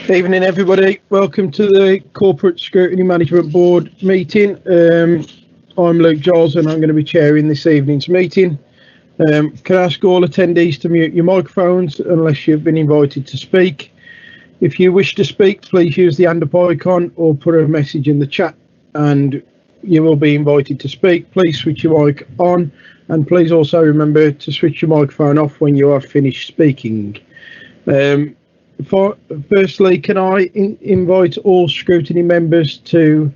Evening, everybody. Welcome to the Corporate Scrutiny Management Board meeting. I'm Luke Giles and I'm going to be chairing this evening's meeting. Can I ask all attendees to mute your microphones unless you've been invited to speak? If you wish to speak, please use the hand up icon or put a message in the chat and you will be invited to speak. Please switch your mic on and please also remember to switch your microphone off when you are finished speaking. Firstly, can I invite all scrutiny members to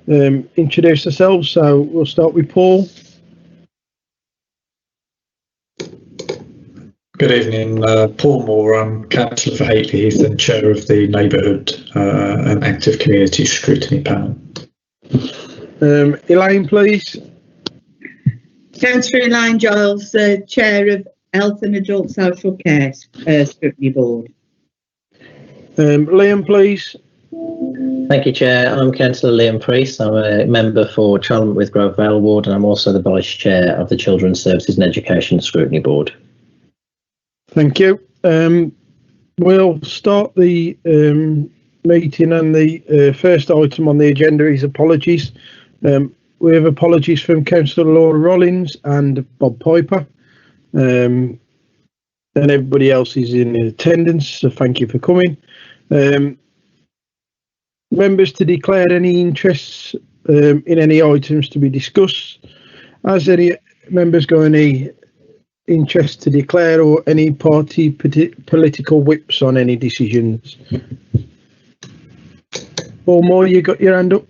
introduce themselves? So we'll start with Paul. Good evening, Paul Moore. I'm Councillor for Hatley Heath and Chair of the Neighbourhood and Active Community Scrutiny Panel. Elaine, please. Councillor Elaine Giles, Chair of Health and Adult Social Care Scrutiny Board. Liam, please. Thank you, Chair. I'm Councillor Liam Priest. I'm a member for Charlton with Grove Vale Ward and I'm also the Vice Chair of the Children's Services and Education Scrutiny Board. Thank you. We'll start the meeting and the first item on the agenda is apologies. We have apologies from Councillor Laura Rollins and Bob Piper. And everybody else is in attendance, so thank you for coming. Members to declare any interests in any items to be discussed. Has any members got any interest to declare or any party political whips on any decisions? Paul Moore, you got your hand up?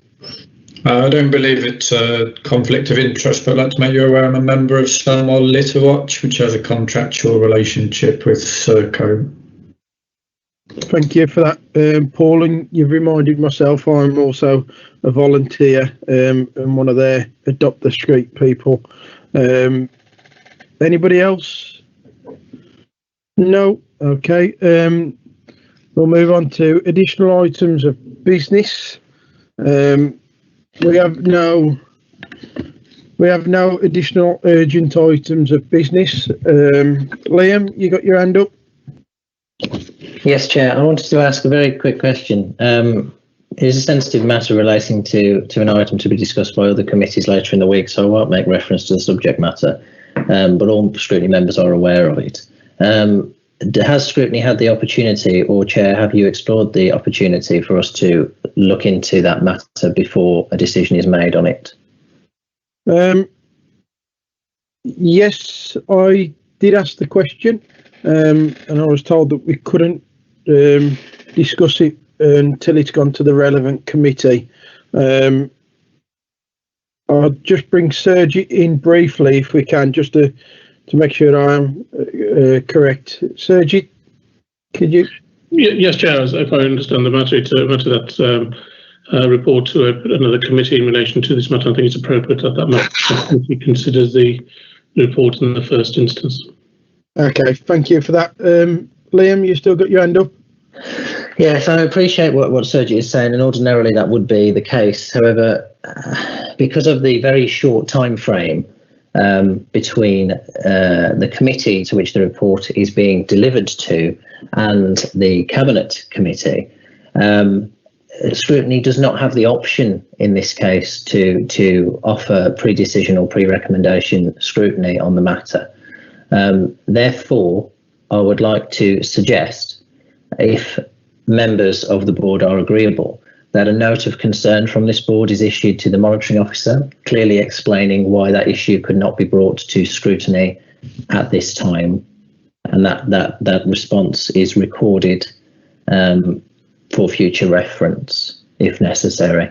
I don't believe it's a conflict of interest, but I'd like to make you aware I'm a member of Stonewall Litter Watch, which has a contractual relationship with Serco. Thank you for that, Paul, and you've reminded myself I'm also a volunteer and one of their Adopt the Street people. Anybody else? No? Okay. We'll move on to additional items of business. We have no additional urgent items of business. Liam, you got your hand up? Yes, Chair. I wanted to ask a very quick question. It is a sensitive matter relating to an item to be discussed by other committees later in the week, so I won't make reference to the subject matter, but all scrutiny members are aware of it. Has scrutiny had the opportunity, or Chair, have you explored the opportunity for us to look into that matter before a decision is made on it? Yes, I did ask the question, and I was told that we couldn't discuss it until it's gone to the relevant committee. I'll just bring Sergi in briefly if we can, just to make sure I am correct. Sergi, could you? Yes, Chair. If I understand the matter, it's a matter that report to another committee in relation to this matter. I think it's appropriate that that committee considers the report in the first instance. Okay, thank you for that. Liam, you still got your hand up? Yes, I appreciate what Sergi is saying, and ordinarily that would be the case. However, because of the very short time frame between the committee to which the report is being delivered to and the Cabinet Committee, scrutiny does not have the option in this case to offer pre-decision or pre-recommendation scrutiny on the matter. Therefore, I would like to suggest, if members of the board are agreeable, that a note of concern from this board is issued to the monitoring officer, clearly explaining why that issue could not be brought to scrutiny at this time, and that response is recorded for future reference if necessary.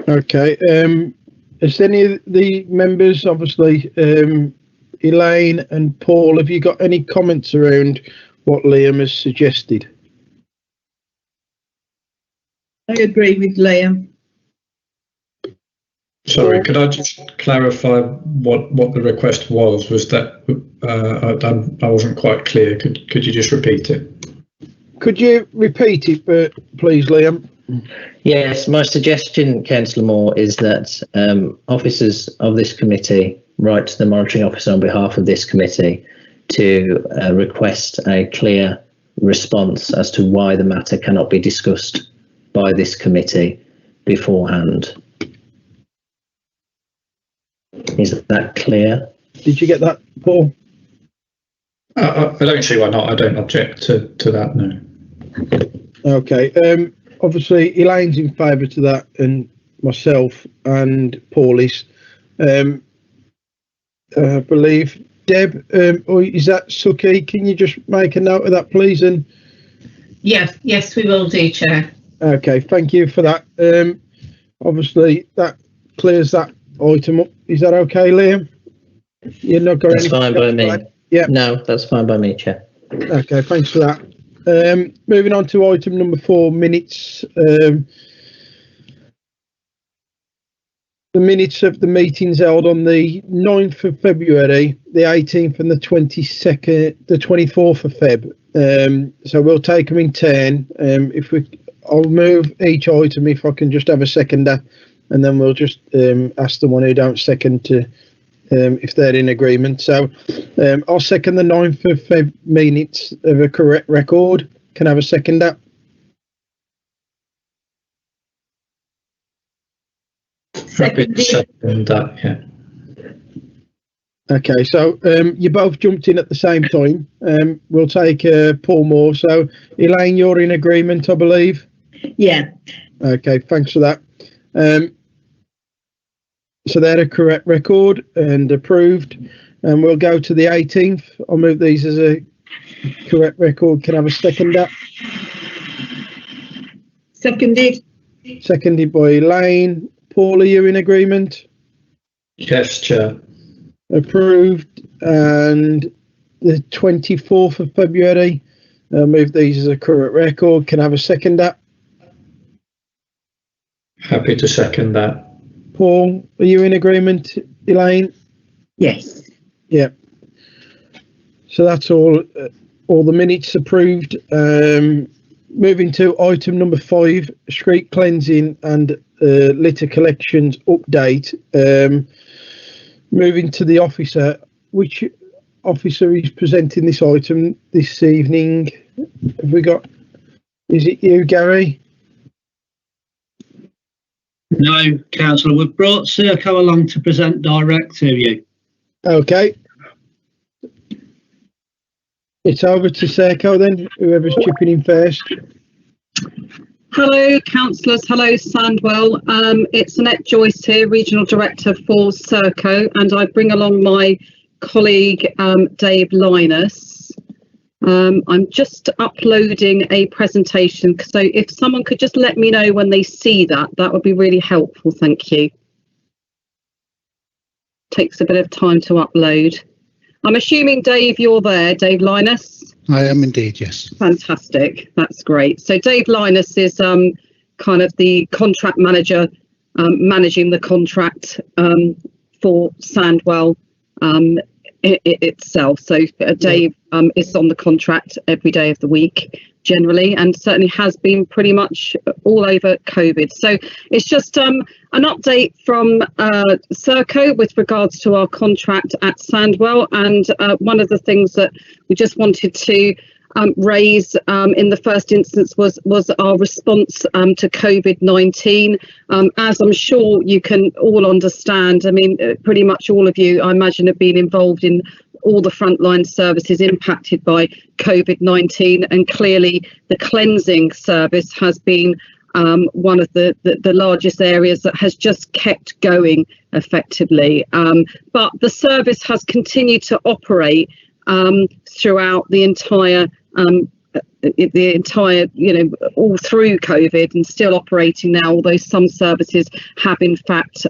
Okay. Is any of the members, obviously, Elaine and Paul, have you got any comments around what Liam has suggested? I agree with Liam. Sorry, could I just clarify what the request was? Was that I wasn't quite clear. Could you just repeat it? Could you repeat it, please, Liam? Yes, my suggestion, Councillor Moore, is that officers of this committee write to the monitoring officer on behalf of this committee to request a clear response as to why the matter cannot be discussed by this committee beforehand. Is that clear? Did you get that, Paul? I don't see why not. I don't object to that, no. Okay. Obviously, Elaine's in favour to that, and myself and Paul is. I believe. Deb, or is that Suki? Can you just make a note of that, please? And yes, we will do, Chair. okay, thank you for that. Obviously, that clears that item up. Is that okay, Liam? You're not going. That's fine by me. Yeah. No, that's fine by me, Chair. Okay, thanks for that. Moving on to item number 4, minutes. The minutes of the meetings held on the 9th of February, the 18th and the 22nd, the 24th of Feb. So we'll take them in turn. I'll move each item if I can just have a seconder, and then we'll just ask the one who don't second to if they're in agreement. So I'll second the 9th of Feb minutes of a correct record. Can I have a seconder? Happy to second that, yeah. Okay, so you both jumped in at the same time. We'll take Paul Moore. So Elaine, you're in agreement, I believe. Yeah. Okay, thanks for that. So they're a correct record and approved. And we'll go to the 18th. I'll move these as a correct record. Can I have a seconder? Seconded. Seconded by Elaine. Paul, are you in agreement? Yes, Chair. Approved. And the 24th of February. I'll move these as a correct record. Can I have a seconder? Happy to second that. Paul, are you in agreement? Elaine? Yes. Yeah. So that's all the minutes approved. Moving to item number 5, street cleansing and litter collections update. Moving to the officer. Which officer is presenting this item this evening? Have we got? Is it you, Gary? No, Councillor, we've brought Serco along to present direct to you. Okay. It's over to Serco then, whoever's chipping in first. Hello, councillors. Hello, Sandwell. It's Annette Joyce here, Regional Director for Serco, and I bring along my colleague, Dave Linus. I'm just uploading a presentation, so if someone could just let me know when they see that, that would be really helpful. Thank you. Takes a bit of time to upload. I'm assuming, Dave, you're there, Dave Linus? I am indeed, yes. Fantastic. That's great. So Dave Linus is kind of the contract manager, managing the contract for Sandwell itself. So Dave is on the contract every day of the week generally, and certainly has been pretty much all over COVID. So it's just an update from Serco with regards to our contract at Sandwell, and one of the things that we just wanted to raise in the first instance was our response to COVID-19. As I'm sure you can all understand, I mean, pretty much all of you, I imagine, have been involved in all the frontline services impacted by COVID-19, and clearly the cleansing service has been one of the largest areas that has just kept going effectively. But the service has continued to operate throughout the entire, all through COVID, and still operating now, although some services have in fact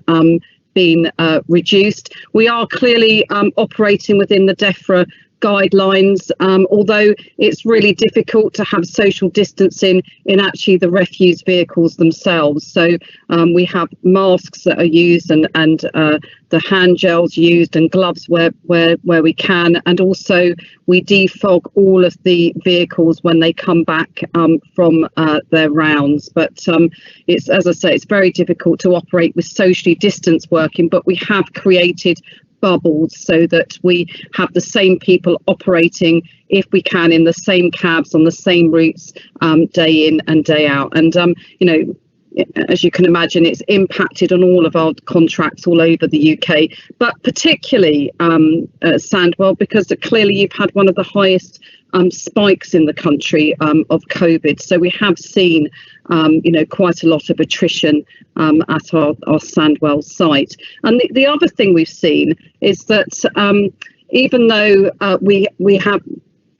been reduced. We are clearly operating within the DEFRA guidelines, although it's really difficult to have social distancing in actually the refuse vehicles themselves. So we have masks that are used, and the hand gels used, and gloves where we can, and also we defog all of the vehicles when they come back from their rounds. But it's, as I say, it's very difficult to operate with socially distanced working, but we have created bubbles so that we have the same people operating, if we can, in the same cabs on the same routes, day in and day out. And as you can imagine, it's impacted on all of our contracts all over the UK, but particularly Sandwell, because clearly you've had one of the highest spikes in the country of COVID. So we have seen, quite a lot of attrition at our Sandwell site. And the other thing we've seen is that even though we have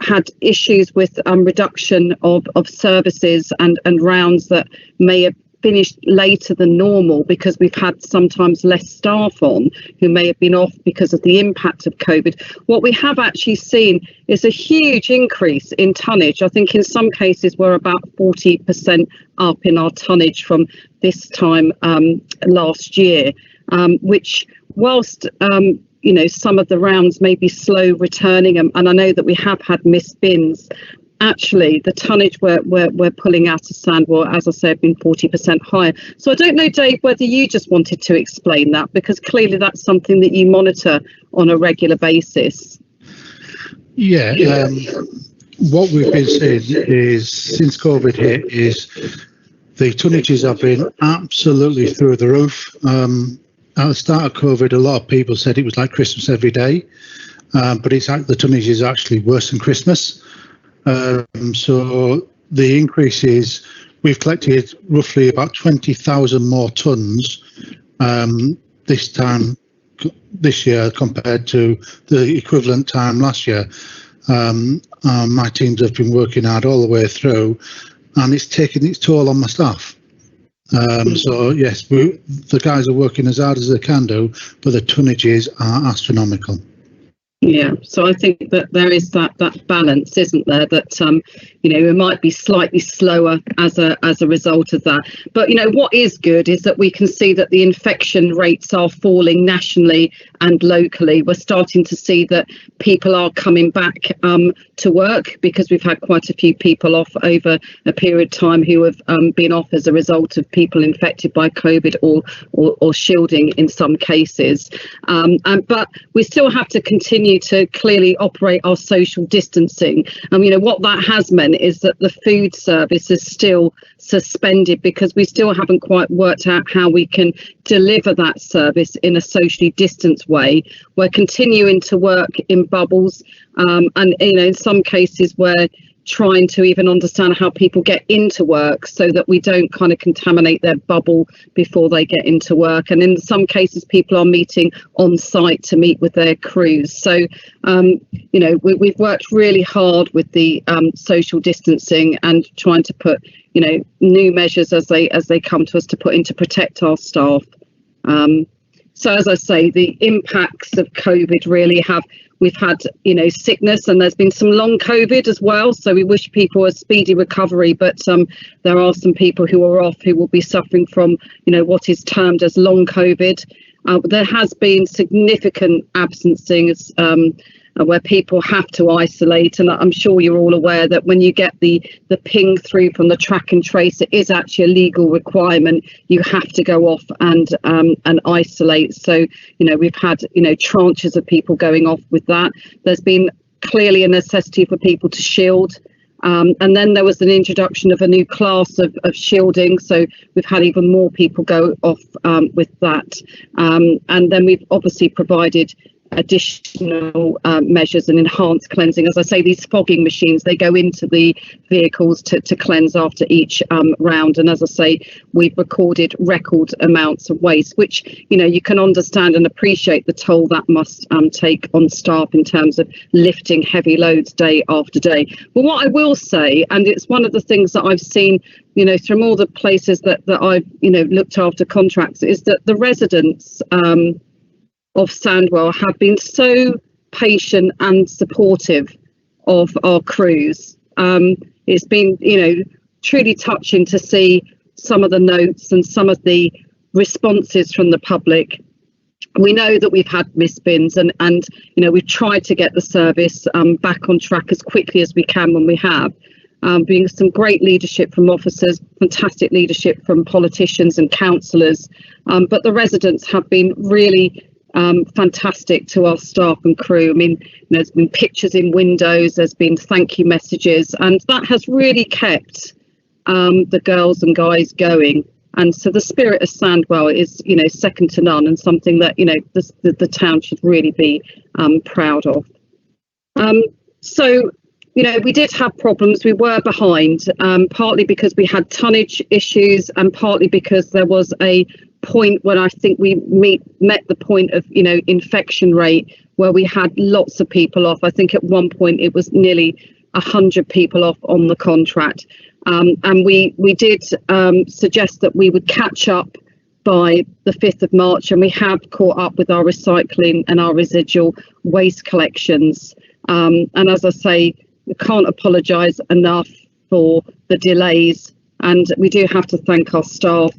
had issues with reduction of services and rounds that may have finished later than normal because we've had sometimes less staff on who may have been off because of the impact of COVID, what we have actually seen is a huge increase in tonnage. I think in some cases we're about 40% up in our tonnage from this time last year, which whilst some of the rounds may be slow returning, and I know that we have had missed bins, actually the tonnage we're pulling out of Sandwell, as I said, been 40% higher. So I don't know, Dave, whether you just wanted to explain that, because clearly that's something that you monitor on a regular basis. Yeah, what we've been seeing is since COVID hit is the tonnages have been absolutely through the roof. At the start of COVID, a lot of people said it was like Christmas every day, but it's like the tonnage is actually worse than Christmas. So the increase is we've collected roughly about 20,000 more tonnes this year compared to the equivalent time last year. My teams have been working hard all the way through, and it's taken its toll on my staff. So yes, the guys are working as hard as they can do, but the tonnages are astronomical. Yeah, so I think that there is that balance, isn't there, that it might be slightly slower as a result of that. But what is good is that we can see that the infection rates are falling nationally and locally. We're starting to see that people are coming back to work, because we've had quite a few people off over a period of time who have been off as a result of people infected by COVID or shielding in some cases. But we still have to continue to clearly operate our social distancing. What that has meant is that the food service is still suspended, because we still haven't quite worked out how we can deliver that service in a socially distanced way. We're continuing to work in bubbles, and in some cases we're trying to even understand how people get into work so that we don't kind of contaminate their bubble before they get into work. And in some cases people are meeting on site to meet with their crews. So we've worked really hard with the social distancing and trying to put new measures as they come to us to put in to protect our staff. So as I say, the impacts of COVID really we've had sickness, and there's been some long COVID as well, so we wish people a speedy recovery, but there are some people who are off who will be suffering from what is termed as long COVID. There has been significant absencing where people have to isolate, and I'm sure you're all aware that when you get the ping through from the track and trace, it is actually a legal requirement. You have to go off and isolate. So we've had tranches of people going off with that. There's been clearly a necessity for people to shield. And then there was an introduction of a new class of shielding, so we've had even more people go off with that. And then we've obviously provided additional measures and enhanced cleansing. As I say, these fogging machines, they go into the vehicles to cleanse after each round. And as I say, we've recorded record amounts of waste, which you can understand and appreciate the toll that must take on staff in terms of lifting heavy loads day after day. But what I will say, and it's one of the things that I've seen from all the places that I've looked after contracts, is that the residents of Sandwell have been so patient and supportive of our crews. It's been, truly touching to see some of the notes and some of the responses from the public. We know that we've had missed bins, and we've tried to get the service back on track as quickly as we can when we have. Being some great leadership from officers, fantastic leadership from politicians and councillors, but the residents have been really fantastic to our staff and crew. I mean, there's been pictures in windows, there's been thank you messages, and that has really kept the girls and guys going. And so the spirit of Sandwell is, second to none, and something that, the town should really be proud of. So, we did have problems. We were behind, partly because we had tonnage issues and partly because there was a point when I think we met the point of, infection rate where we had lots of people off. I think at one point it was nearly 100 people off on the contract. And we did suggest that we would catch up by the 5th of March, and we have caught up with our recycling and our residual waste collections. And as I say, we can't apologise enough for the delays, and we do have to thank our staff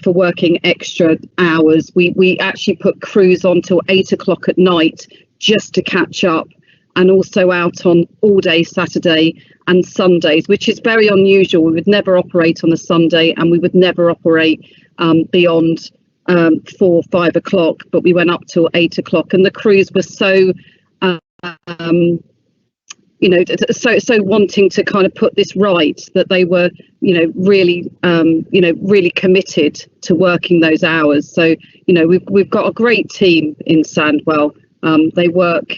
for working extra hours. We actually put crews on till 8 o'clock at night just to catch up, and also out on all day Saturday and Sundays, which is very unusual. We would never operate on a Sunday, and we would never operate beyond 4 or 5 o'clock, but we went up till 8 o'clock, and the crews were so so wanting to kind of put this right that they were really committed to working those hours. So we've got a great team in Sandwell. They work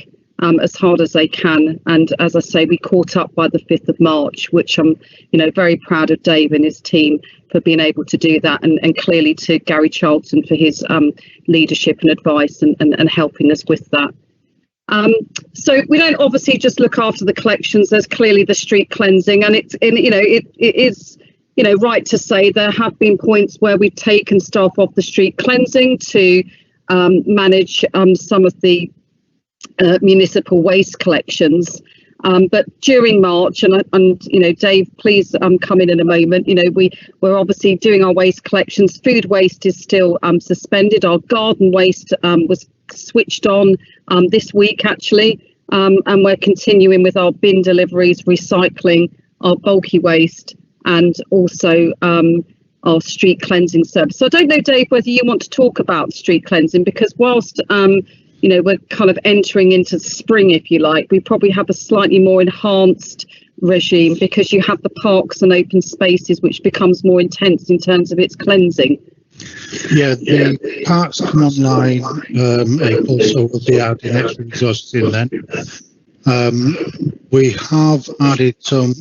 as hard as they can, and as I say, we caught up by the 5th of March, which I'm very proud of Dave and his team for being able to do that, and clearly to Gary Charlton for his leadership and advice and helping us with that. So we don't obviously just look after the collections. There's clearly the street cleansing, and it is right to say there have been points where we've taken staff off the street cleansing to manage some of the municipal waste collections. But during March, and Dave, please come in a moment. We're obviously doing our waste collections. Food waste is still suspended. Our garden waste was switched on this week actually, and we're continuing with our bin deliveries, recycling, our bulky waste, and also our street cleansing service. So I don't know, Dave, whether you want to talk about street cleansing, because whilst we're kind of entering into spring, if you like, we probably have a slightly more enhanced regime because you have the parks and open spaces, which becomes more intense in terms of its cleansing. Yeah, the parks come online April, so we'll be adding extra resources in then. We have added some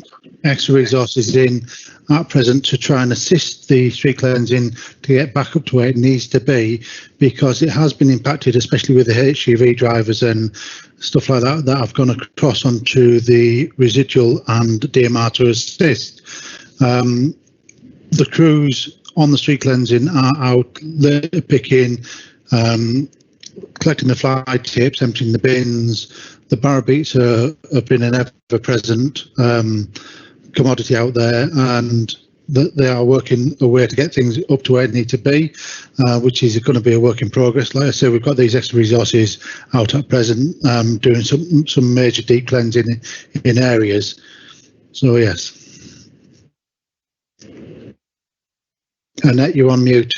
extra resources in at present to try and assist the street cleansing to get back up to where it needs to be, because it has been impacted, especially with the HGV drivers and stuff like that that have gone across onto the residual and DMR to assist. The crews on the street cleansing are out litter picking, collecting the fly tips, emptying the bins. The barrow beats have been an ever-present commodity out there, and they are working a way to get things up to where they need to be, which is going to be a work in progress. Like I say, we've got these extra resources out at present, doing some major deep cleansing in areas. So yes. Annette, you're on mute.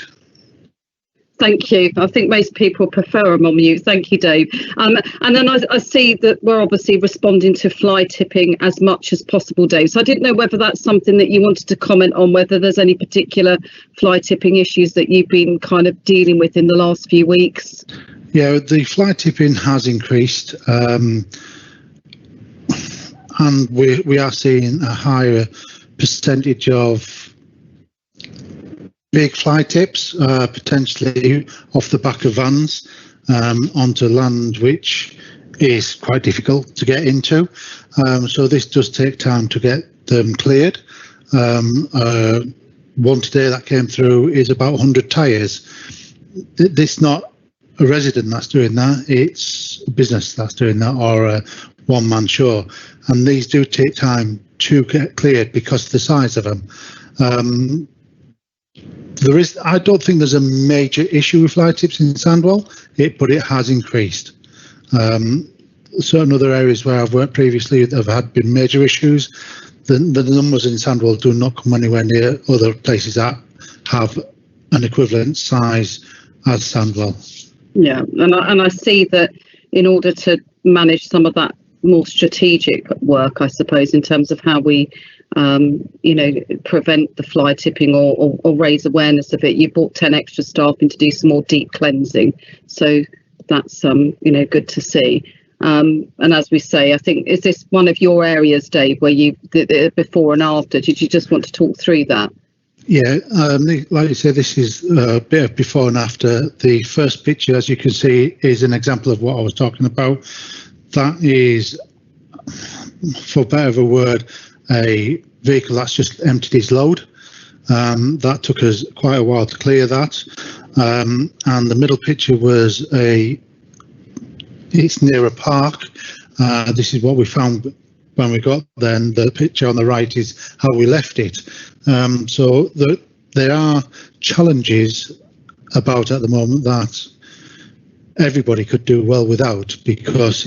Thank you. I think most people prefer them on mute. Thank you, Dave. And then I see that we're obviously responding to fly tipping as much as possible, Dave. So I didn't know whether that's something that you wanted to comment on, whether there's any particular fly tipping issues that you've been kind of dealing with in the last few weeks. Yeah, the fly tipping has increased, and we are seeing a higher percentage of big fly tips, potentially off the back of vans onto land, which is quite difficult to get into. So this does take time to get them cleared. One today that came through is about 100 tyres. This is not a resident that's doing that, it's a business that's doing that, or a one-man show. And these do take time to get cleared because of the size of them. I don't think there's a major issue with fly tips in Sandwell, but it has increased. Certain other areas where I've worked previously have been major issues. The numbers in Sandwell do not come anywhere near other places that have an equivalent size as Sandwell. Yeah, and I see that in order to manage some of that more strategic work, I suppose, in terms of how we, prevent the fly tipping or raise awareness of it, you brought 10 extra staff in to do some more deep cleansing. So that's, good to see. And as we say, I think, is this one of your areas, Dave, where the before and after? Did you just want to talk through that? Yeah, like you said, this is a bit of before and after. The first picture, as you can see, is an example of what I was talking about. That is, for better of a word, a vehicle that's just emptied its load. That took us quite a while to clear that. And the middle picture was it's near a park. This is what we found when we got there, and the picture on the right is how we left it. So there are challenges about at the moment that everybody could do well without, because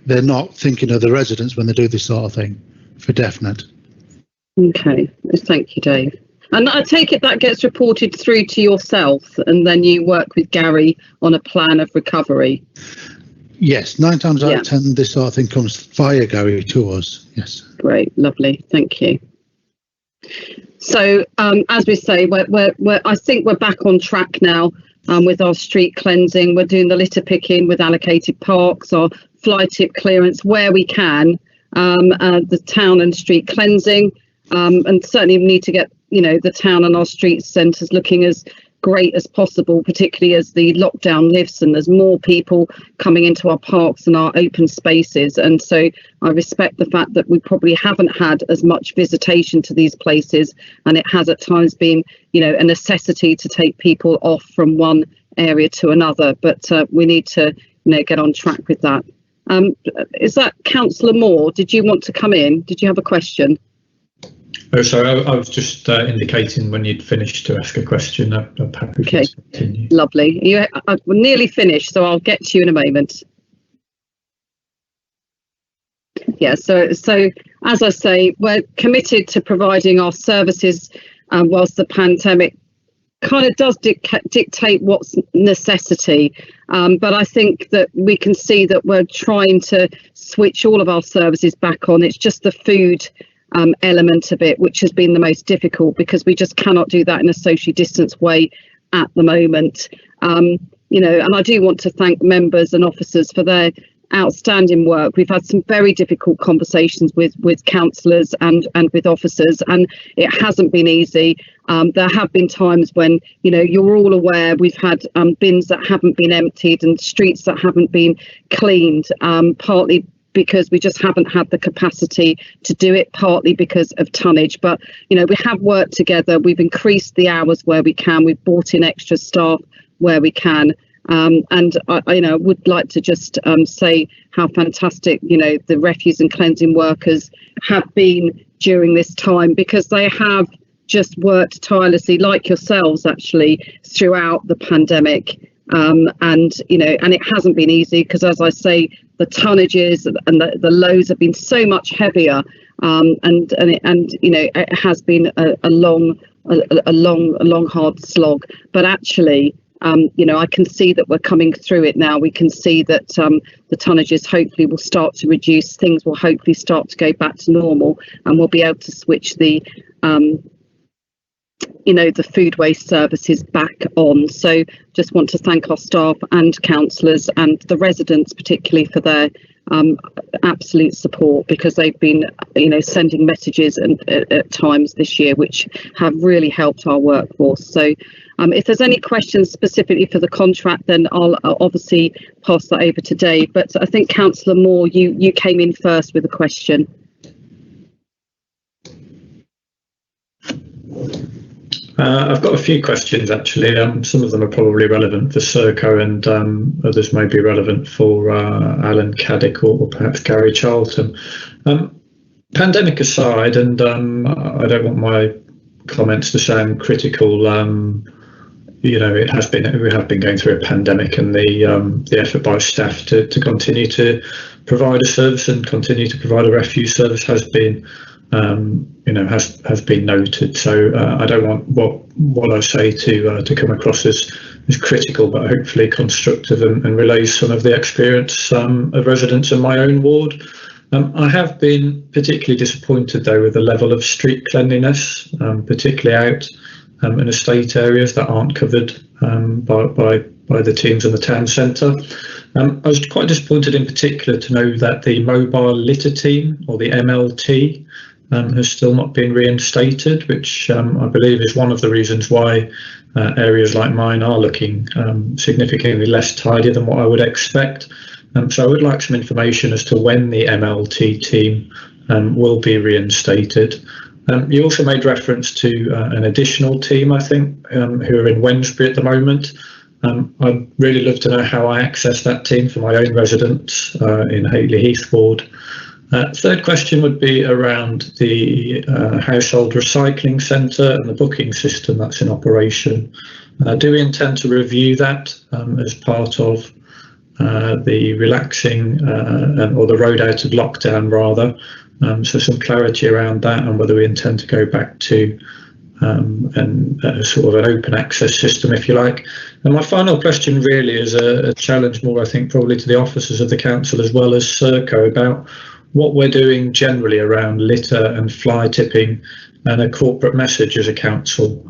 they're not thinking of the residents when they do this sort of thing, for definite. Okay, thank you, Dave. And I take it that gets reported through to yourself, and then you work with Gary on a plan of recovery. Yes, 9 times out of 10, this sort of thing comes via Gary to us. Yes. Great, lovely, thank you. So, as we say, I think we're back on track now with our street cleansing. We're doing the litter picking with allocated parks, our fly tip clearance where we can, the town and street cleansing, and certainly we need to get the town and our street centres looking as great as possible, particularly as the lockdown lifts and there's more people coming into our parks and our open spaces. And so I respect the fact that we probably haven't had as much visitation to these places, and it has at times been a necessity to take people off from one area to another, but we need to get on track with that. Is that Councillor Moore? Did you want to come in? Did you have a question? Oh, sorry, I was just indicating when you'd finished to ask a question. I'm happy to continue. Lovely. We're nearly finished, so I'll get to you in a moment. Yeah, so as I say, we're committed to providing our services whilst the pandemic kind of does dictate what's necessity. But I think that we can see that we're trying to switch all of our services back on. It's just the food element of it which has been the most difficult, because we just cannot do that in a socially distanced way at the moment. And I do want to thank members and officers for their outstanding work. We've had some very difficult conversations with councillors and with officers, and it hasn't been easy. There have been times when you're all aware we've had bins that haven't been emptied and streets that haven't been cleaned, partly because we just haven't had the capacity to do it, partly because of tonnage. But we have worked together. We've increased the hours where we can. We've brought in extra staff where we can. And I would like to just say how fantastic the refuse and cleansing workers have been during this time, because they have just worked tirelessly, like yourselves actually, throughout the pandemic. And it hasn't been easy, because as I say, the tonnages and the loads have been so much heavier, and it has been a long hard slog. But actually, I can see that we're coming through it now. We can see that the tonnages hopefully will start to reduce. Things will hopefully start to go back to normal, and we'll be able to switch the food waste services back on. So just want to thank our staff and councillors and the residents particularly for their absolute support, because they've been sending messages at times this year which have really helped our workforce. So if there's any questions specifically for the contract, then I'll obviously pass that over to Dave. But I think Councillor Moore, you came in first with a question. I've got a few questions actually. Some of them are probably relevant for Serco, and others may be relevant for Alan Caddick or perhaps Gary Charlton. Pandemic aside, and I don't want my comments to sound critical. We have been going through a pandemic, and the effort by staff to continue to provide a service and continue to provide a refuse service has been has been noted. So I don't want what I say to come across as critical, but hopefully constructive, and relays some of the experience of residents in my own ward. I have been particularly disappointed, though, with the level of street cleanliness, particularly out in estate areas that aren't covered by the teams in the town centre. I was quite disappointed in particular to know that the mobile litter team, or the MLT, has still not been reinstated, which I believe is one of the reasons why areas like mine are looking significantly less tidy than what I would expect. So I would like some information as to when the MLT team will be reinstated. You also made reference to an additional team, I think, who are in Wednesbury at the moment. I'd really love to know how I access that team for my own residents in Hatley Heath ward. Third question would be around the household recycling centre and the booking system that's in operation. Do we intend to review that as part of the relaxing or the road out of lockdown, rather? So some clarity around that, and whether we intend to go back to sort of an open access system, if you like. And my final question really is a challenge more, I think, probably to the officers of the council as well as Serco, about what we're doing generally around litter and fly tipping and a corporate message as a council.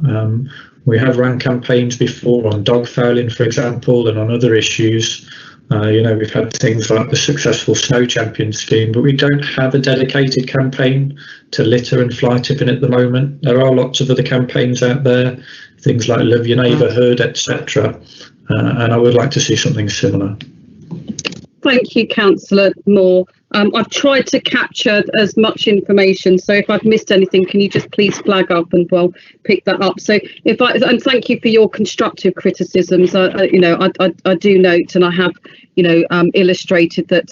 We have run campaigns before on dog fouling, for example, and on other issues. We've had things like the successful Snow Champion scheme, but we don't have a dedicated campaign to litter and fly tipping at the moment. There are lots of other campaigns out there, things like Love Your Neighbourhood, etc. And I would like to see something similar. Thank you, Councillor Moore. I've tried to capture as much information, so if I've missed anything, can you just please flag up and we'll pick that up. So and thank you for your constructive criticisms. I do note, and I have illustrated that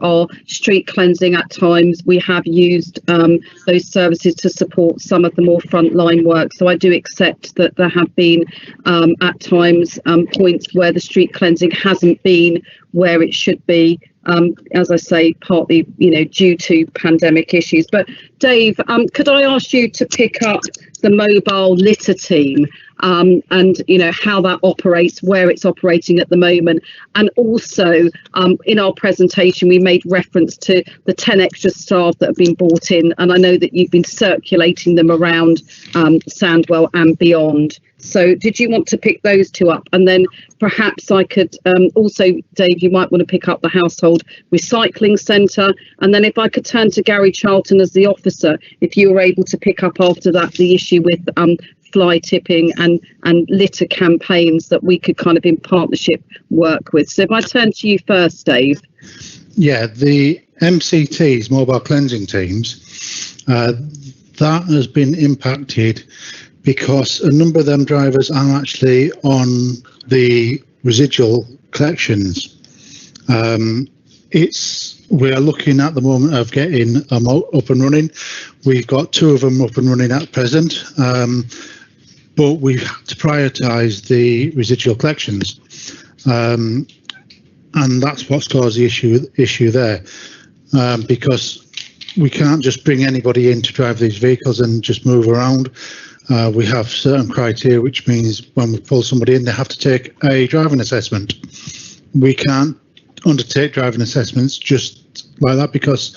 our street cleansing at times we have used those services to support some of the more frontline work. So I do accept that there have been at times points where the street cleansing hasn't been where it should be. As I say, partly, due to pandemic issues. But Dave, could I ask you to pick up the mobile litter team and, how that operates, where it's operating at the moment? And also, in our presentation, we made reference to the 10 extra staff that have been brought in. And I know that you've been circulating them around Sandwell and beyond. So did you want to pick those two up? And then perhaps I could also, Dave, you might want to pick up the household recycling centre. And then if I could turn to Gary Charlton as the officer, if you were able to pick up after that the issue with fly tipping and litter campaigns that we could kind of in partnership work with. So if I turn to you first, Dave. Yeah, the MCTs, mobile cleansing teams, that has been impacted because a number of them drivers are actually on the residual collections. We are looking at the moment of getting them up and running. We've got 2 of them up and running at present, but we've had to prioritise the residual collections, and that's what's caused the issue there, because we can't just bring anybody in to drive these vehicles and just move around. We have certain criteria, which means when we pull somebody in, they have to take a driving assessment. We can't undertake driving assessments just like that because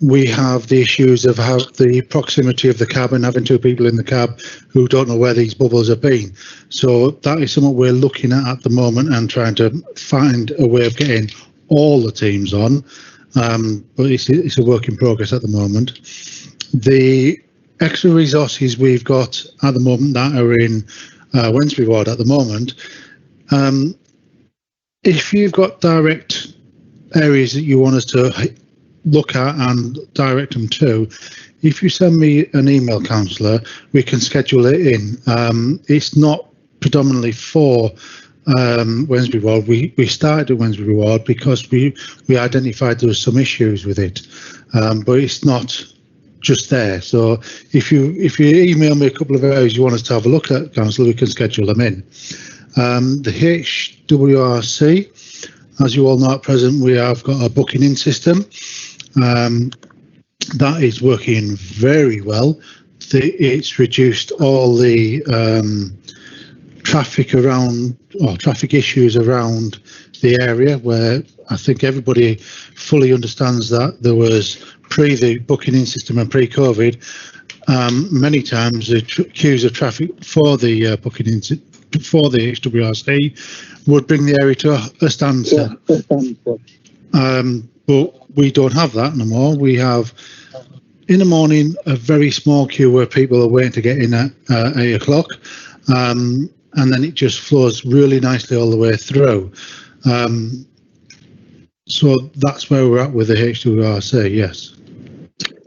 we have the issues of how the proximity of the cab and having 2 people in the cab who don't know where these bubbles have been. So that is something we're looking at the moment and trying to find a way of getting all the teams on. But it's a work in progress at the moment. The extra resources we've got at the moment that are in Wednesbury ward at the moment, if you've got direct areas that you want us to look at and direct them to, if you send me an email, councillor, we can schedule it in. It's not predominantly for Wednesbury ward. We started at Wednesbury ward because we identified there was some issues with it, but it's not just there. So if you email me a couple of areas you want us to have a look at, councillor, we can schedule them in. The HWRC, as you all know at present, we have got a booking in system that is working very well. It's reduced all the traffic around, or traffic issues around the area, where I think everybody fully understands that there was the booking-in system and pre-COVID, many times the queues of traffic for the booking-in for the HWRC would bring the area to a standstill. But we don't have that no more. We have, in the morning, a very small queue where people are waiting to get in at 8 o'clock, and then it just flows really nicely all the way through. So that's where we're at with the HWRC, yes.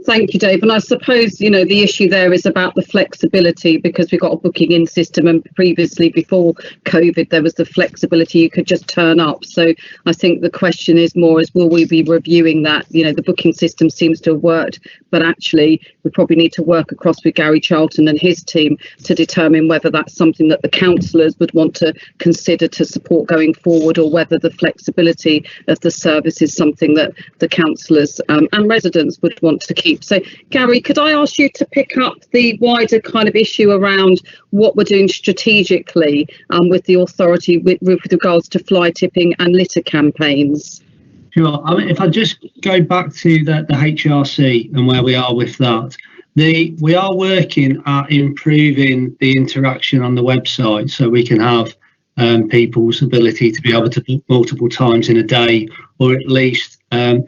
Thank you, Dave. And I suppose, you know, the issue there is about the flexibility, because we've got a booking in system, and previously before COVID there was the flexibility, you could just turn up. So I think the question is more is, will we be reviewing that? You know, the booking system seems to have worked, but actually we probably need to work across with Gary Charlton and his team to determine whether that's something that the councillors would want to consider to support going forward, or whether the flexibility of the service is something that the councillors and residents would want to keep. So, Gary, could I ask you to pick up the wider kind of issue around what we're doing strategically with the authority with regards to fly tipping and litter campaigns? Sure. I mean, if I just go back to the HRC and where we are with that, we are working at improving the interaction on the website, so we can have people's ability to be able to book multiple times in a day, or at least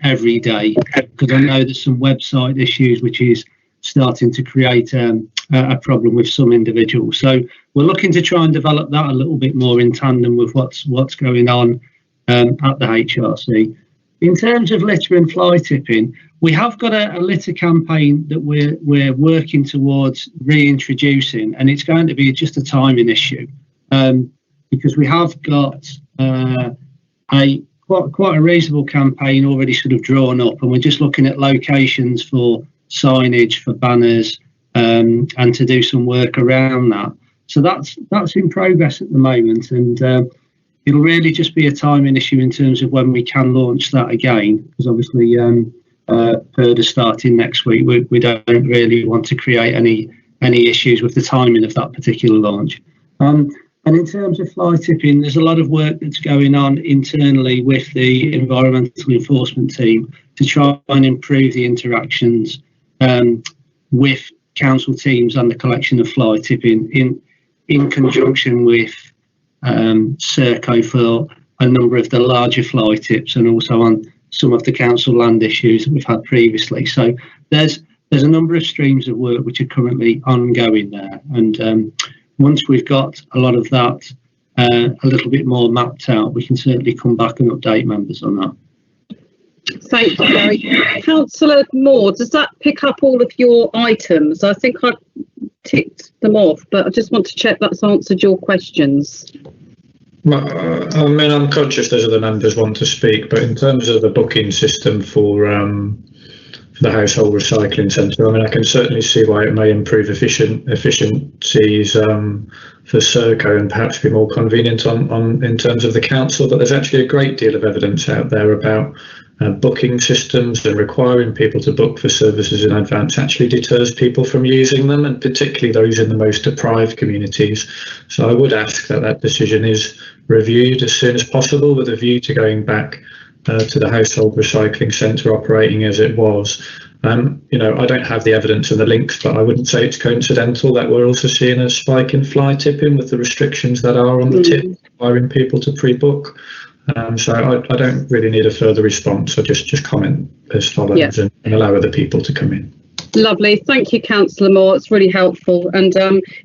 every day, because I know there's some website issues which is starting to create a problem with some individuals. So we're looking to try and develop that a little bit more in tandem with what's going on at the HRC. In terms of litter and fly tipping, we have got a litter campaign that we're working towards reintroducing, and it's going to be just a timing issue, because we have got quite a reasonable campaign already sort of drawn up, and we're just looking at locations for signage, for banners, and to do some work around that. So that's in progress at the moment, and it'll really just be a timing issue in terms of when we can launch that again, because obviously further starting next week, we don't really want to create any issues with the timing of that particular launch. And in terms of fly tipping, there's a lot of work that's going on internally with the environmental enforcement team to try and improve the interactions with council teams and the collection of fly tipping in conjunction with Serco for a number of the larger fly tips, and also on some of the council land issues that we've had previously. So there's a number of streams of work which are currently ongoing there, and once we've got a lot of that a little bit more mapped out, we can certainly come back and update members on that. Thank you, Gary. Councillor Moore, does that pick up all of your items? I think I've ticked them off, but I just want to check that's answered your questions. I mean, I'm conscious those other members want to speak, but in terms of the booking system for the household recycling centre, I mean, I can certainly see why it may improve efficiencies for Serco and perhaps be more convenient on in terms of the council. But there's actually a great deal of evidence out there about booking systems, and requiring people to book for services in advance actually deters people from using them, and particularly those in the most deprived communities. So I would ask that decision is reviewed as soon as possible, with a view to going back to the household recycling centre operating as it was. You know, I don't have the evidence and the links, but I wouldn't say it's coincidental that we're also seeing a spike in fly tipping with the restrictions that are on the tip, requiring people to pre-book. So I don't really need a further response. I just comment as follows, and allow other people to come in. Lovely. Thank you, Councillor Moore. It's really helpful. And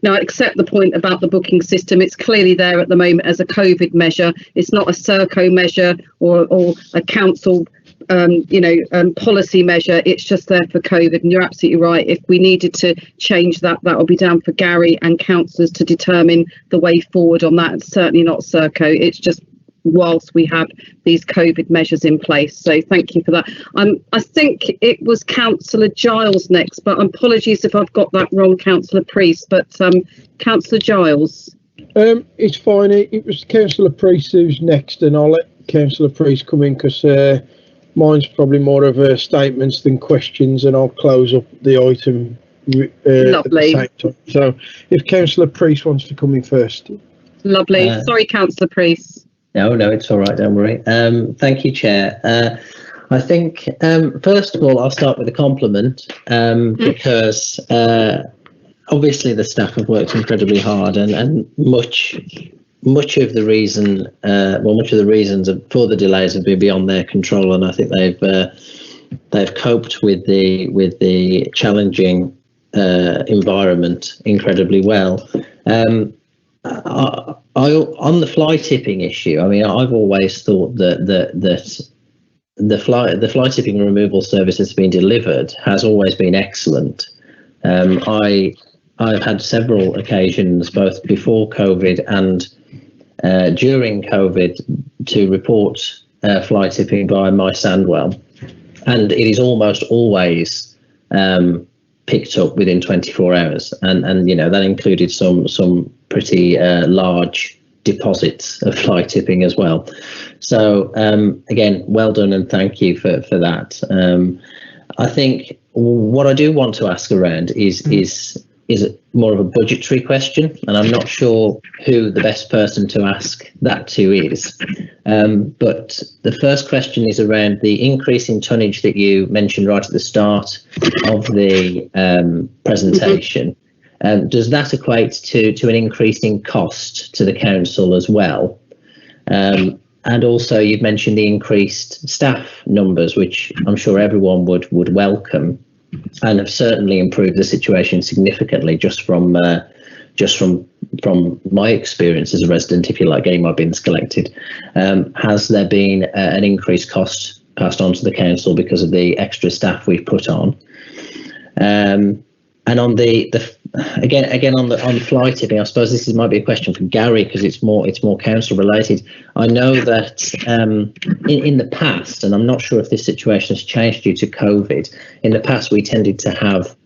no, I accept the point about the booking system. It's clearly there at the moment as a COVID measure. It's not a Serco measure or a council policy measure. It's just there for COVID. And you're absolutely right. If we needed to change that, that will be down for Gary and councillors to determine the way forward on that. It's certainly not Serco. It's just whilst we have these COVID measures in place. So thank you for that. I think it was Councillor Giles next, but apologies if I've got that wrong, Councillor Priest, but Councillor Giles. It's fine. It was Councillor Priest who's next, and I'll let Councillor Priest come in, because mine's probably more of statements than questions, and I'll close up the item Lovely. at the same time. So if Councillor Priest wants to come in first. Lovely. Sorry, Councillor Priest. No, it's all right. Don't worry. Thank you, Chair. I think, first of all, I'll start with a compliment because obviously the staff have worked incredibly hard and much of the reason, much of the reasons for the delays have been beyond their control, and I think they've coped with the challenging environment incredibly well. On the fly tipping issue, I mean, I've always thought that the fly tipping removal service that's been delivered has always been excellent. I've had several occasions, both before COVID and during COVID, to report fly tipping by my Sandwell, and it is almost always picked up within 24 hours, and you know that included some pretty large deposits of fly tipping as well. So again, well done and thank you for that. I think what I do want to ask around is more of a budgetary question, and I'm not sure who the best person to ask that to is. But the first question is around the increase in tonnage that you mentioned right at the start of the presentation. Does that equate to an increase in cost to the council as well? And also, you've mentioned the increased staff numbers, which I'm sure everyone would welcome, and have certainly improved the situation significantly just from my experience as a resident, if you like, getting my bins collected. Has there been an increased cost passed on to the council because of the extra staff we've put on? And on the again on the fly tipping, I suppose this might be a question for Gary because it's more council related. I know that in the past, and I'm not sure if this situation has changed due to COVID. In the past, we tended to have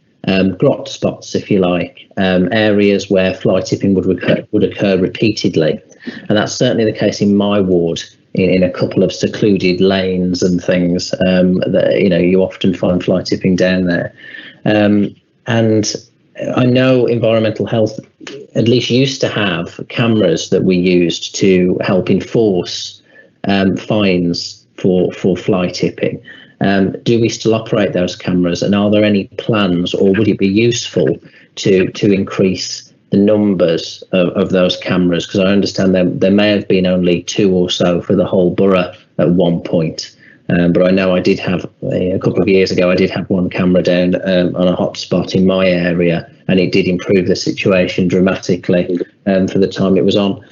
grot spots, if you like, areas where fly tipping would occur repeatedly, and that's certainly the case in my ward. In a couple of secluded lanes and things, that you often find fly tipping down there. And I know environmental health at least used to have cameras that we used to help enforce fines for fly tipping. Do we still operate those cameras, and are there any plans, or would it be useful to increase the numbers of those cameras? Because I understand there may have been only 2 or so for the whole borough at one point. But I know I did have, a couple of years ago, I did have one camera down on a hotspot in my area, and it did improve the situation dramatically for the time it was on.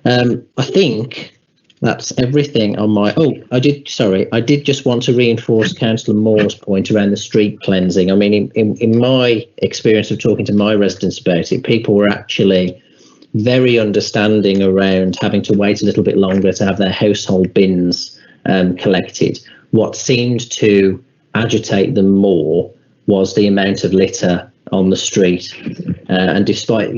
I think that's everything on my... I did just want to reinforce Councillor Moore's point around the street cleansing. I mean, in my experience of talking to my residents about it, people were actually very understanding around having to wait a little bit longer to have their household bins collected. What seemed to agitate them more was the amount of litter on the street, and despite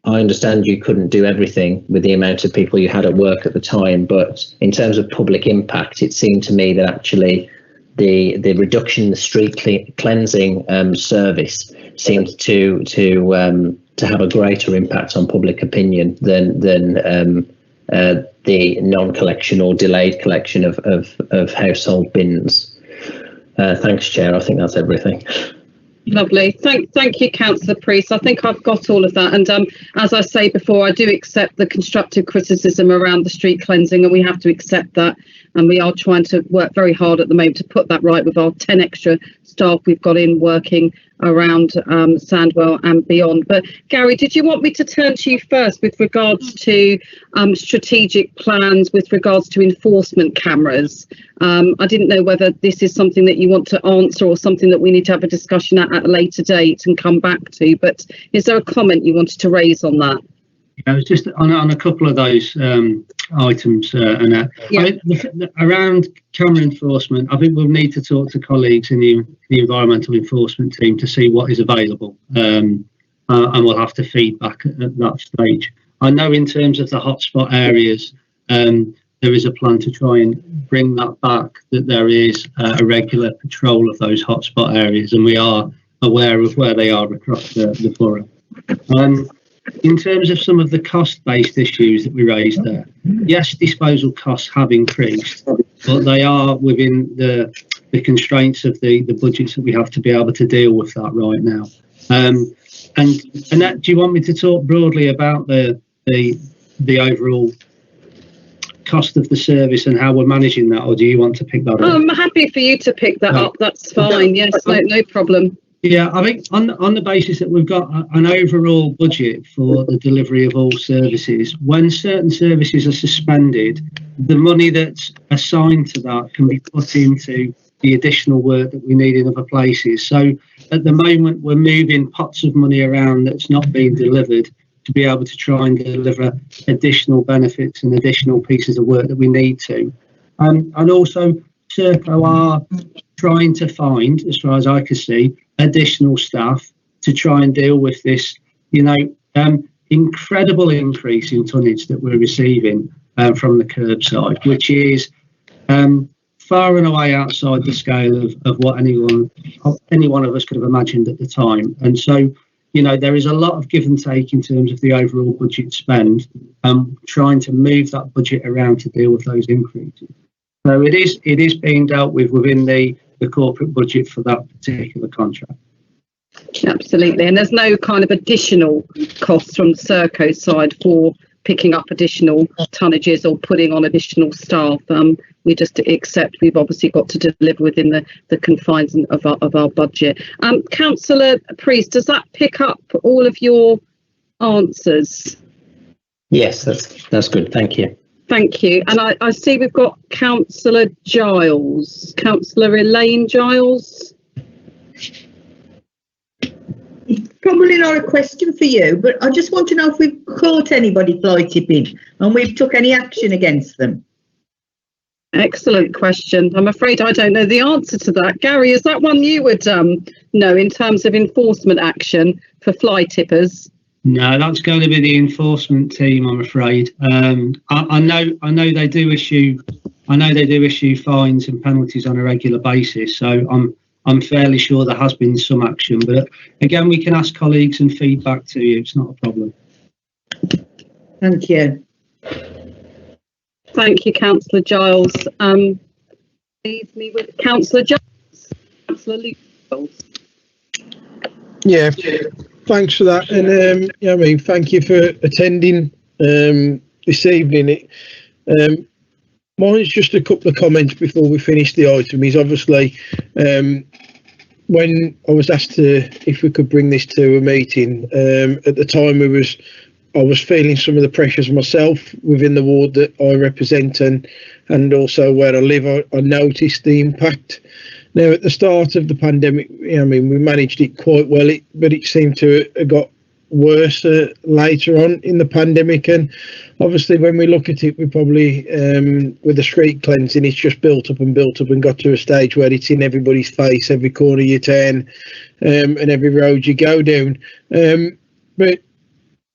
I understand you couldn't do everything with the amount of people you had at work at the time, but in terms of public impact, it seemed to me that actually the reduction in the street cleansing service seemed to have a greater impact on public opinion than the non-collection or delayed collection of household bins. Thanks, Chair. I think that's everything. Lovely. Thank you, Councillor Priest. I think I've got all of that. And as I say before, I do accept the constructive criticism around the street cleansing, and we have to accept that. And we are trying to work very hard at the moment to put that right with our 10 extra staff we've got in working around Sandwell and beyond. But Gary, did you want me to turn to you first with regards to strategic plans with regards to enforcement cameras? I didn't know whether this is something that you want to answer or something that we need to have a discussion at a later date and come back to. But is there a comment you wanted to raise on that? I was just on a couple of those items, Annette. Yeah. Around camera enforcement, I think we'll need to talk to colleagues in the environmental enforcement team to see what is available, and we'll have to feed back at that stage. I know in terms of the hotspot areas, there is a plan to try and bring that back, that there is a regular patrol of those hotspot areas, and we are aware of where they are across the borough. in terms of some of the cost-based issues that we raised there, yes, disposal costs have increased, but they are within the constraints of the budgets that we have to be able to deal with that right now. And that, do you want me to talk broadly about the overall cost of the service and how we're managing that, or do you want to pick that up? I'm happy for you to pick that up. That's fine. Yes, no problem. Yeah, I think on the basis that we've got an overall budget for the delivery of all services, when certain services are suspended, the money that's assigned to that can be put into the additional work that we need in other places. So at the moment, we're moving pots of money around that's not being delivered to be able to try and deliver additional benefits and additional pieces of work that we need to. And also, Serco are trying to find, as far as I can see, additional staff to try and deal with this, incredible increase in tonnage that we're receiving from the curbside, which is far and away outside the scale of what any one of us could have imagined at the time. And so, there is a lot of give and take in terms of the overall budget spend, trying to move that budget around to deal with those increases. So it is being dealt with within the corporate budget for that particular contract. Absolutely. And there's no kind of additional costs from Serco side for picking up additional tonnages or putting on additional staff. We just accept we've obviously got to deliver within the confines of our budget. Councillor Priest, does that pick up all of your answers? Yes, that's good. Thank you. Thank you. And I see we've got Councillor Giles. Councillor Elaine Giles. Probably not a question for you, but I just want to know if we've caught anybody fly tipping and we've took any action against them. Excellent question. I'm afraid I don't know the answer to that. Gary, is that one you would know in terms of enforcement action for fly tippers? No, that's going to be the enforcement team, I'm afraid. I know they do issue fines and penalties on a regular basis, so I'm fairly sure there has been some action. But again, we can ask colleagues and feedback to you. It's not a problem. Thank you. Thank you, Councillor Giles. Leave me with Councillor Giles. Councillor Luke. Yeah. Thanks for that, and thank you for attending this evening. Mine's just a couple of comments before we finish the item. Is obviously when I was asked if we could bring this to a meeting, at the time I was feeling some of the pressures myself within the ward that I represent, and also where I live. I noticed the impact. Now, at the start of the pandemic, we managed it quite well, but it seemed to have got worse later on in the pandemic. And obviously, when we look at it, we probably, with the street cleansing, it's just built up and got to a stage where it's in everybody's face, every corner you turn, and every road you go down. But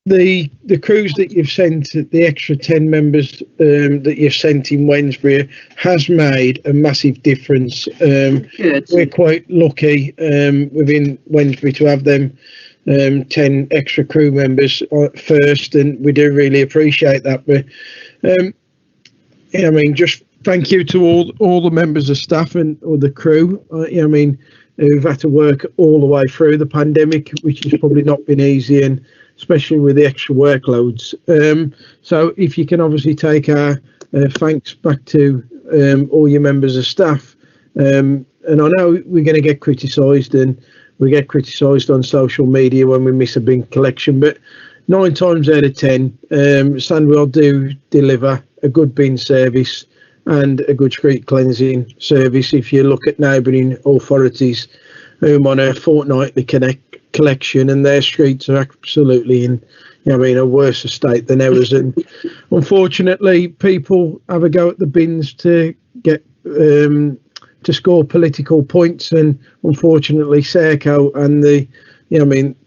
the crews that you've sent, the extra 10 members that you've sent in Wednesbury, has made a massive difference. We're quite lucky within Wednesbury to have them 10 extra crew members first, and we do really appreciate that. But just thank you to all the members of staff and or the crew. Who've had to work all the way through the pandemic, which has probably not been easy, and especially with the extra workloads. So if you can obviously take our thanks back to all your members of staff. And I know we're going to get criticised, and we get criticised on social media when we miss a bin collection, but 9 times out of 10, Sandwell do deliver a good bin service and a good street cleansing service. If you look at neighbouring authorities whom on a fortnightly collection, and their streets are absolutely in a worse state than ours. And unfortunately, people have a go at the bins to get to score political points, and unfortunately Serco and the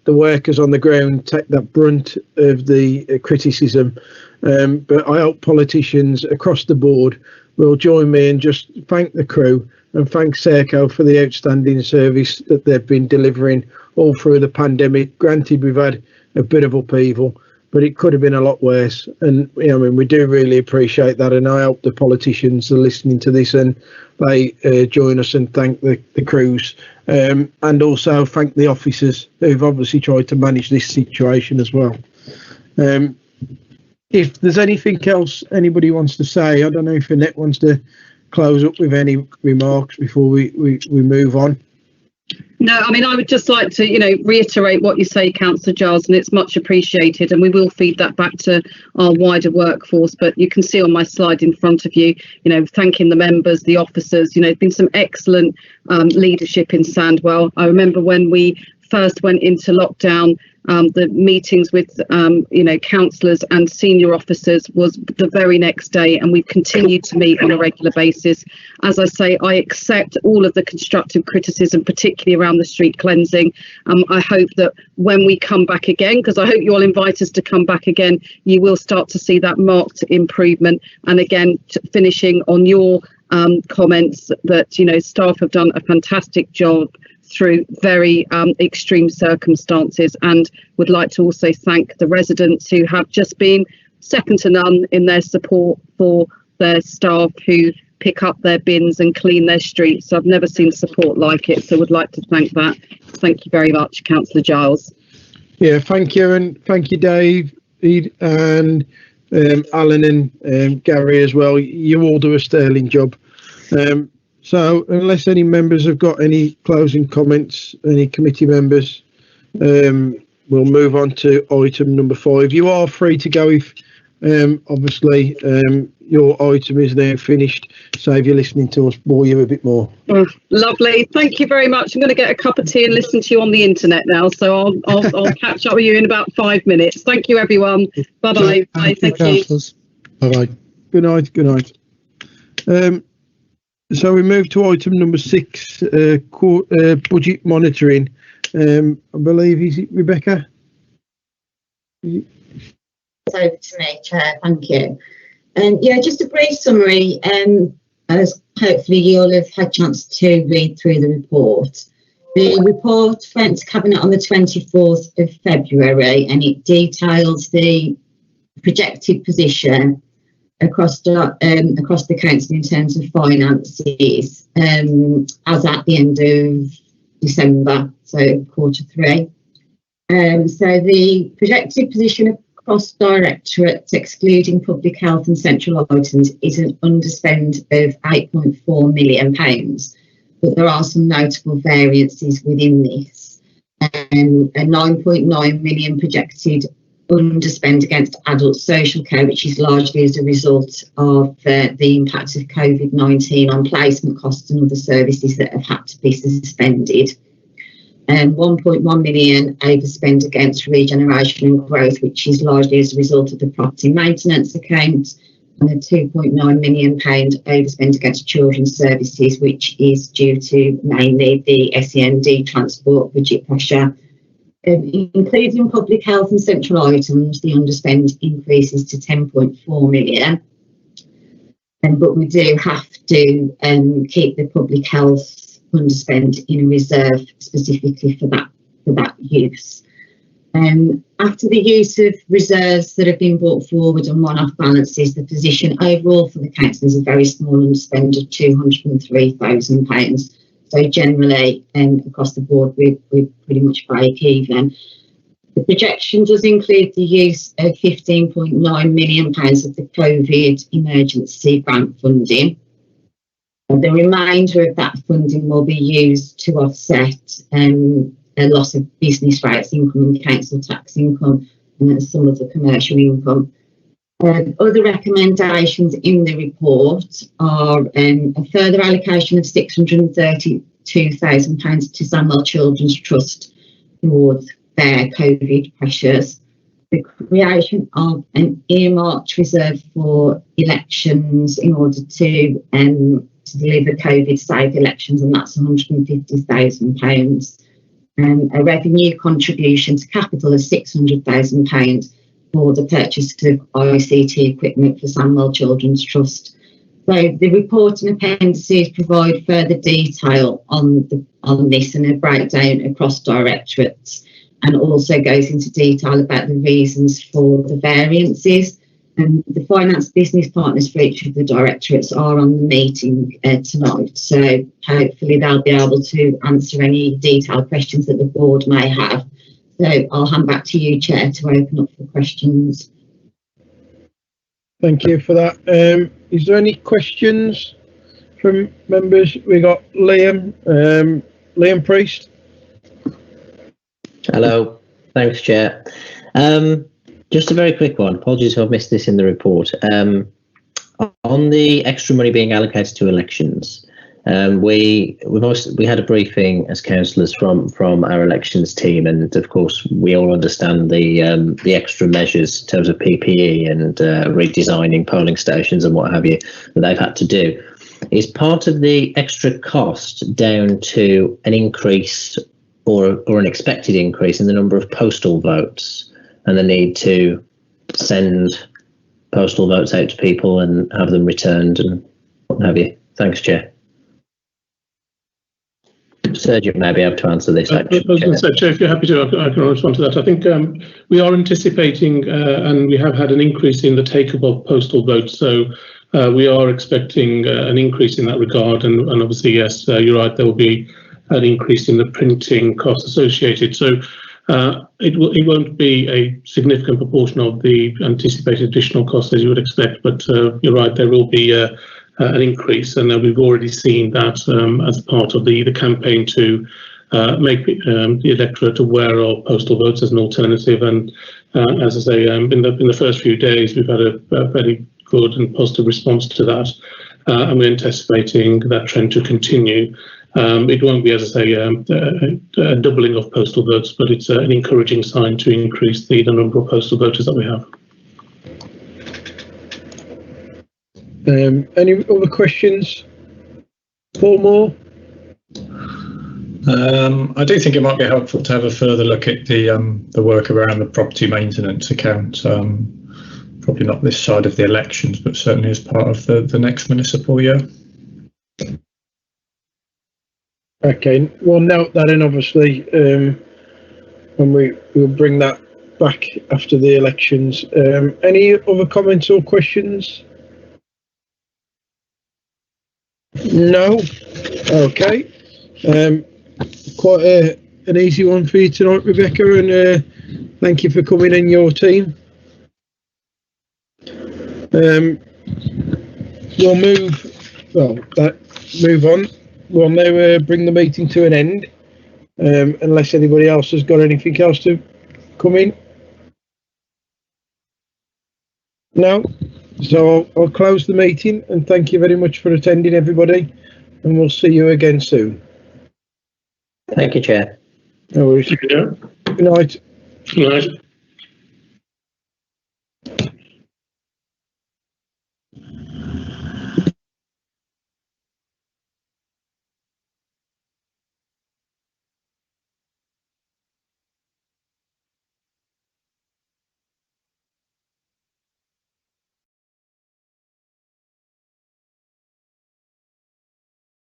workers on the ground take that brunt of the criticism. But I hope politicians across the board will join me and just thank the crew and thank Serco for the outstanding service that they've been delivering all through the pandemic. Granted, we've had a bit of upheaval, but it could have been a lot worse. And I mean, we do really appreciate that, and I hope the politicians are listening to this and they join us and thank the crews, and also thank the officers who've obviously tried to manage this situation as well. If there's anything else anybody wants to say, I don't know if Annette wants to close up with any remarks before we move on. No, I mean, I would just like to, reiterate what you say, Councillor Giles, and it's much appreciated, and we will feed that back to our wider workforce. But you can see on my slide in front of you, thanking the members, the officers. There's been some excellent leadership in Sandwell. I remember when we first went into lockdown, the meetings with councillors and senior officers was the very next day, and we've continued to meet on a regular basis. As I say, I accept all of the constructive criticism, particularly around the street cleansing. I hope that when we come back again, because I hope you all invite us to come back again, you will start to see that marked improvement. And again, finishing on your comments that staff have done a fantastic job through very extreme circumstances, and would like to also thank the residents who have just been second to none in their support for their staff who pick up their bins and clean their streets. I've never seen support like it, so would like to thank that. Thank you very much, Councillor Giles. Yeah, thank you, and thank you, Dave, and Alan and Gary as well. You all do a sterling job. So unless any members have got any closing comments, any committee members, we'll move on to item number 5. You are free to go if obviously your item is now finished, so if you're listening to us bore you a bit more. Oh, lovely, thank you very much. I'm going to get a cup of tea and listen to you on the internet now, so I'll catch up with you in about 5 minutes. Thank you, everyone. Bye-bye. Bye. Thank you. Bye-bye. Good night. Good night. So we move to item number 6, budget monitoring. I believe, is it Rebecca? Over to me, Chair. Thank you. Just a brief summary. As hopefully you all have had a chance to read through the report. The report went to Cabinet on the 24th of February, and it details the projected position across the council in terms of finances as at the end of December, so Q3. So the projected position across directorates, excluding public health and central items, is an underspend of £8.4 million, but there are some notable variances within this. A £9.9 million projected underspend against adult social care, which is largely as a result of the impact of COVID-19 on placement costs and other services that have had to be suspended. 1.1 million overspend against regeneration and growth, which is largely as a result of the property maintenance account, and a £2.9 million overspend against children's services, which is due to mainly the SEND transport budget pressure. Including public health and central items, the underspend increases to 10.4 million. But we do have to keep the public health underspend in a reserve specifically for that use. After the use of reserves that have been brought forward and one-off balances, the position overall for the council is a very small underspend of £203,000. So generally, across the board, we're pretty much break even. The projection does include the use of £15.9 million of the COVID emergency grant funding. And the remainder of that funding will be used to offset a loss of business rates income and council tax income and some of the commercial income. Other recommendations in the report are a further allocation of £632,000 to Sandwell Children's Trust towards their COVID pressures, the creation of an earmarked reserve for elections in order to deliver COVID-safe elections, and that's £150,000, a revenue contribution to capital of £600,000 for the purchase of ICT equipment for Sandwell Children's Trust. So the report and appendices provide further detail on this and a breakdown across directorates. and also goes into detail about the reasons for the variances. The finance business partners for each of the directorates are on the meeting tonight, so hopefully they'll be able to answer any detailed questions that the board may have. So I'll hand back to you, Chair, to open up for questions. Thank you for that. Is there any questions from members? We got Liam, Liam Priest. Hello, thanks, Chair. Just a very quick one. Apologies if I've missed this in the report. On the extra money being allocated to elections, we had a briefing as councillors from our elections team, and of course we all understand the extra measures in terms of PPE and redesigning polling stations and what have you that they've had to do. Is part of the extra cost down to an increase or an expected increase in the number of postal votes and the need to send postal votes out to people and have them returned and what have you? Thanks, Chair. Sergio may be able to answer this. I was going to say, Chair, if you're happy to, I can respond to that. I think we are anticipating and we have had an increase in the take-up of postal votes. So we are expecting an increase in that regard. And obviously, yes, you're right, there will be an increase in the printing costs associated. So it won't be a significant proportion of the anticipated additional costs as you would expect, but you're right, there will be an increase, and we've already seen that as part of the campaign to make the electorate aware of postal votes as an alternative. And as I say, in the first few days, we've had a very good and positive response to that, and we're anticipating that trend to continue. It won't be, as I say, a doubling of postal votes, but it's an encouraging sign to increase the number of postal voters that we have. Any other questions? Paul Moore? I do think it might be helpful to have a further look at the work around the property maintenance account. Probably not this side of the elections, but certainly as part of the next municipal year. Okay, we'll note that in, obviously, and we'll bring that back after the elections. Any other comments or questions? No? Okay. Quite an easy one for you tonight, Rebecca, and thank you for coming in, your team. We'll move on. We'll now bring the meeting to an end, unless anybody else has got anything else to come in. No? So I'll close the meeting, and thank you very much for attending, everybody, and we'll see you again soon. Thank you, Chair. No worries. Yeah. Good night. Good night.